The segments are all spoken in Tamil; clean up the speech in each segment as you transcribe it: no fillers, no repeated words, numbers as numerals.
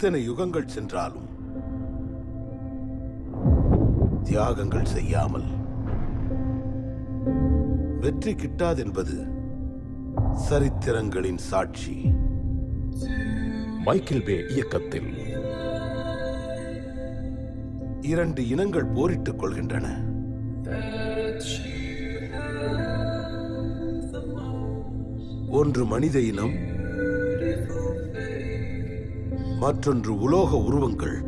எத்தனை யுகங்கள் சென்றாலும் தியாகங்கள் செய்யாமல் வெற்றி கிட்டாதென்பது சரித்திரங்களின் சாட்சி. மைக்கேல் பே இயக்கத்தில் 2 இனங்கள் போரிட்டுக் கொள்கின்றன. ஒன்று மனித இனம், மற்றொன்று உலோக உருவங்கள்.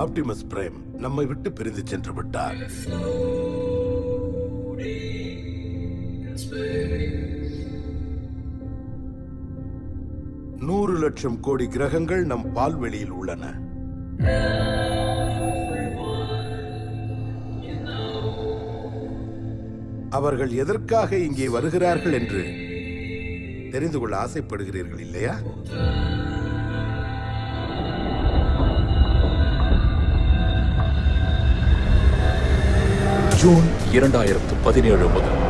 ஆப்டிமஸ் பிரைம் நம்மை விட்டு பிரிந்து சென்று விட்டார். நூறு லட்சம் கோடி கிரகங்கள் நம் பால்வெளியில் உள்ளன. அவர்கள் எதற்காக இங்கே வருகிறார்கள் என்று தெரிந்து கொள்ள ஆசைப்படுகிறீர்கள் இல்லையா? ஜூன் 2017 முதல்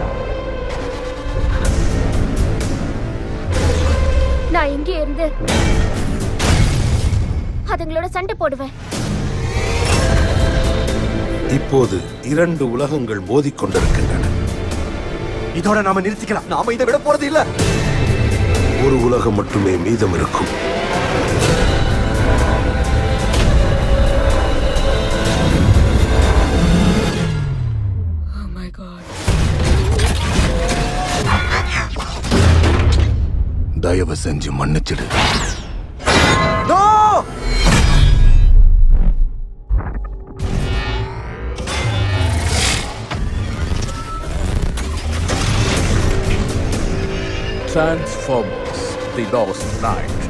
நான் இங்கே இருந்து அதுங்களோட சண்டை போடுவேன். இப்போது 2 உலகங்கள் மோதிக்கொண்டிருக்கின்றன. இதோட நாம நிறுத்திக்கலாம். நாம இதை விட போறது இல்ல. ஒரு உலகம் மட்டுமே மீதம் இருக்கும். தயவு செஞ்சு மன்னிச்சிடு. Transformers: The Lost Knight.